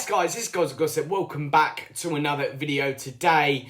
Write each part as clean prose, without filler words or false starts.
Yes guys, this is Gods of Gossip. Welcome back to another video today.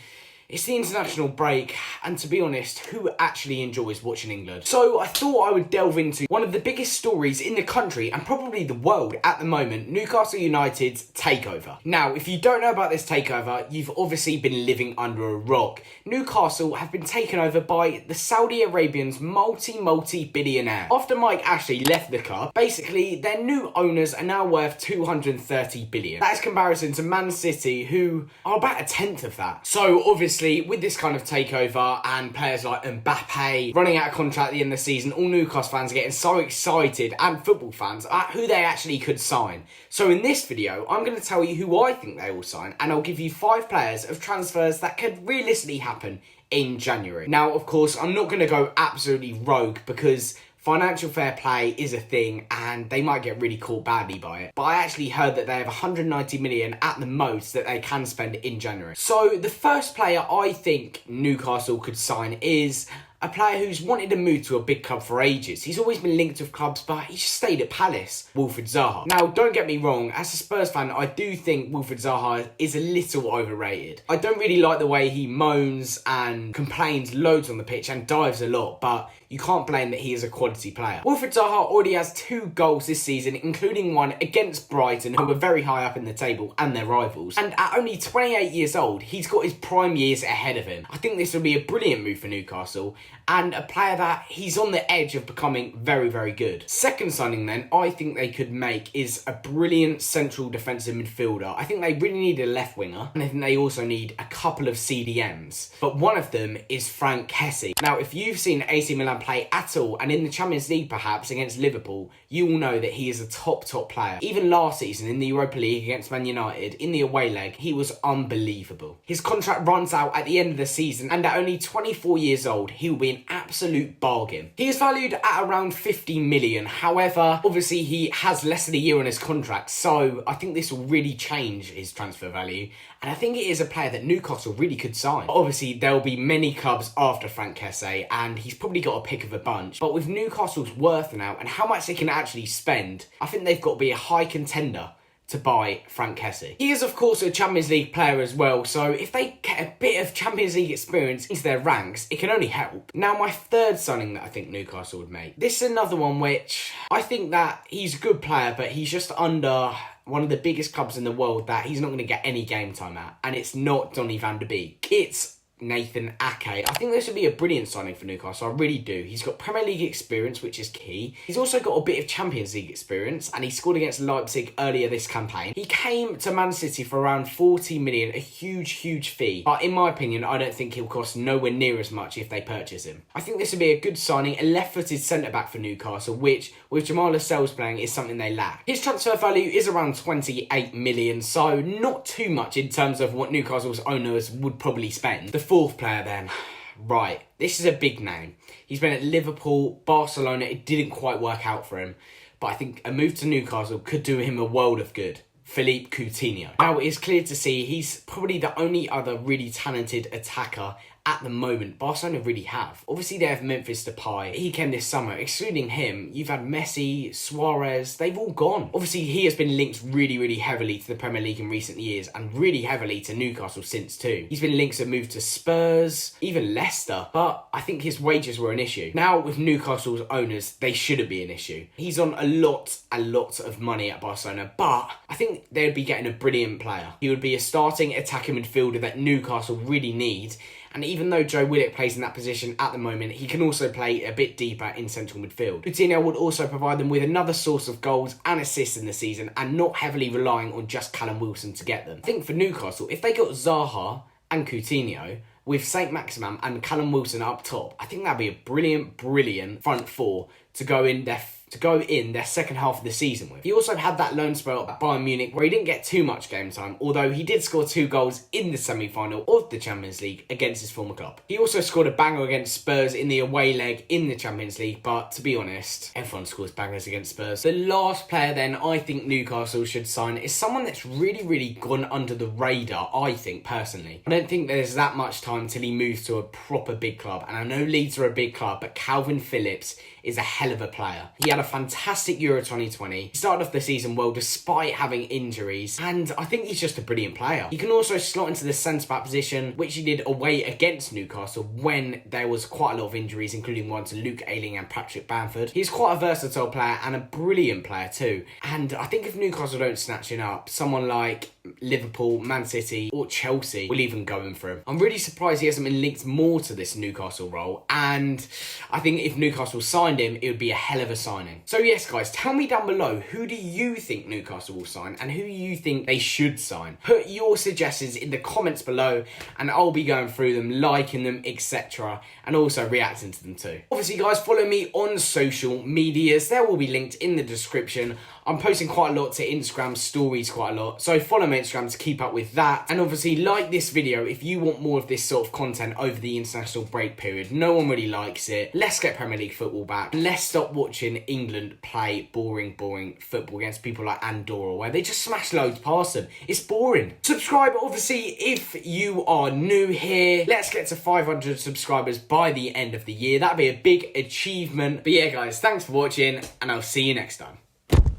It's the international break, and to be honest, who actually enjoys watching England? So I thought I would delve into one of the biggest stories in the country and probably the world at the moment, Newcastle United's takeover. Now, if you don't know about this takeover, you've obviously been living under a rock. Newcastle have been taken over by the Saudi Arabians multi-billionaire. After Mike Ashley left the club, basically their new owners are now worth 230 billion. That is comparison to Man City, who are about a tenth of that. So obviously, with this kind of takeover and players like Mbappe running out of contract at the end of the season, all Newcastle fans are getting so excited, and football fans, at who they actually could sign. So in this video, I'm going to tell you who I think they will sign, and I'll give you 5 players of transfers that could realistically happen in January. Now, of course, I'm not going to go absolutely rogue because financial fair play is a thing and they might get really caught badly by it. But I actually heard that they have 190 million at the most that they can spend in January. So the first player I think Newcastle could sign is a player who's wanted to move to a big club for ages. He's always been linked with clubs, but he just stayed at Palace. Wilfried Zaha. Now, don't get me wrong, as a Spurs fan, I do think Wilfried Zaha is a little overrated. I don't really like the way he moans and complains loads on the pitch and dives a lot, but you can't blame that he is a quality player. Wilfried Zaha already has 2 goals this season, including one against Brighton, who were very high up in the table and their rivals. And at only 28 years old, he's got his prime years ahead of him. I think this will be a brilliant move for Newcastle, and a player that he's on the edge of becoming very, very good. Second signing then, I think they could make is a brilliant central defensive midfielder. I think they really need a left winger, and I think they also need a couple of CDMs. But one of them is Franck Kessie. Now, if you've seen AC Milan play at all, and in the Champions League perhaps against Liverpool, you will know that he is a top player. Even last season in the Europa League against Man United, in the away leg, he was unbelievable. His contract runs out at the end of the season, and at only 24 years old, he will be an absolute bargain. He is valued at around 50 million. However, obviously he has less than a year on his contract, so I think this will really change his transfer value. And I think it is a player that Newcastle really could sign. Obviously, there will be many clubs after Franck Kessie, and he's probably got a pick of a bunch. But with Newcastle's worth now and how much they can actually spend, I think they've got to be a high contender to buy Franck Kessie. He is, of course, a Champions League player as well, so if they get a bit of Champions League experience into their ranks, it can only help. Now, my third signing that I think Newcastle would make. This is another one which I think that he's a good player, but he's just under one of the biggest clubs in the world that he's not going to get any game time at, and it's not Donny van der Beek. It's Nathan Ake. I think this would be a brilliant signing for Newcastle. I really do. He's got Premier League experience, which is key. He's also got a bit of Champions League experience, and he scored against Leipzig earlier this campaign. He came to Man City for around 40 million, a huge fee. But in my opinion, I don't think he'll cost nowhere near as much if they purchase him. I think this would be a good signing, a left-footed centre-back for Newcastle, which, with Jamal Lascelles playing, is something they lack. His transfer value is around 28 million, so not too much in terms of what Newcastle's owners would probably spend. The fourth player then, right, this is a big name. He's been at Liverpool, Barcelona, it didn't quite work out for him, but I think a move to Newcastle could do him a world of good. Philippe Coutinho. Now, it is clear to see he's probably the only other really talented attacker at the moment Barcelona really have. Obviously, they have Memphis Depay. He came this summer. Excluding him, you've had Messi, Suarez. They've all gone. Obviously, he has been linked really heavily to the Premier League in recent years and really heavily to Newcastle since too. He's been linked to move to Spurs, even Leicester, but I think his wages were an issue. Now, with Newcastle's owners, they shouldn't be an issue. He's on a lot of money at Barcelona, but I think they'd be getting a brilliant player. He would be a starting attacking midfielder that Newcastle really need. And even though Joe Willock plays in that position at the moment, he can also play a bit deeper in central midfield. Coutinho would also provide them with another source of goals and assists in the season, and not heavily relying on just Callum Wilson to get them. I think for Newcastle, if they got Zaha and Coutinho with Saint Maximin and Callum Wilson up top, I think that'd be a brilliant front four to go in their second half of the season with. He also had that loan spell at Bayern Munich where he didn't get too much game time, although he did score 2 goals in the semi-final of the Champions League against his former club. He also scored a banger against Spurs in the away leg in the Champions League, but to be honest, everyone scores bangers against Spurs. The last player then I think Newcastle should sign is someone that's really gone under the radar, I think, personally. I don't think there's that much time till he moves to a proper big club, and I know Leeds are a big club, but Calvin Phillips is a hell of a player. He had a fantastic Euro 2020. He started off the season well despite having injuries, and I think he's just a brilliant player. He can also slot into the centre-back position, which he did away against Newcastle when there was quite a lot of injuries, including one to Luke Ayling and Patrick Bamford. He's quite a versatile player and a brilliant player too. And I think if Newcastle don't snatch him up, someone like Liverpool, Man City or Chelsea will even go in for him. I'm really surprised he hasn't been linked more to this Newcastle role, and I think if Newcastle signed him, it would be a hell of a signing. So yes guys, tell me down below, who do you think Newcastle will sign and who you think they should sign? Put your suggestions in the comments below and I'll be going through them, liking them, etc. and also reacting to them too. Obviously guys, follow me on social medias. They will be linked in the description. I'm posting quite a lot to Instagram stories quite a lot, so follow my Instagram to keep up with that. And obviously like this video if you want more of this sort of content over the international break period. No one really likes it. Let's get Premier League football back. Let's stop watching England play boring football against people like Andorra where they just smash loads past them. It's boring. Subscribe obviously if you are new here. Let's get to 500 subscribers by the end of the year. That'd be a big achievement. But yeah guys, thanks for watching and I'll see you next time.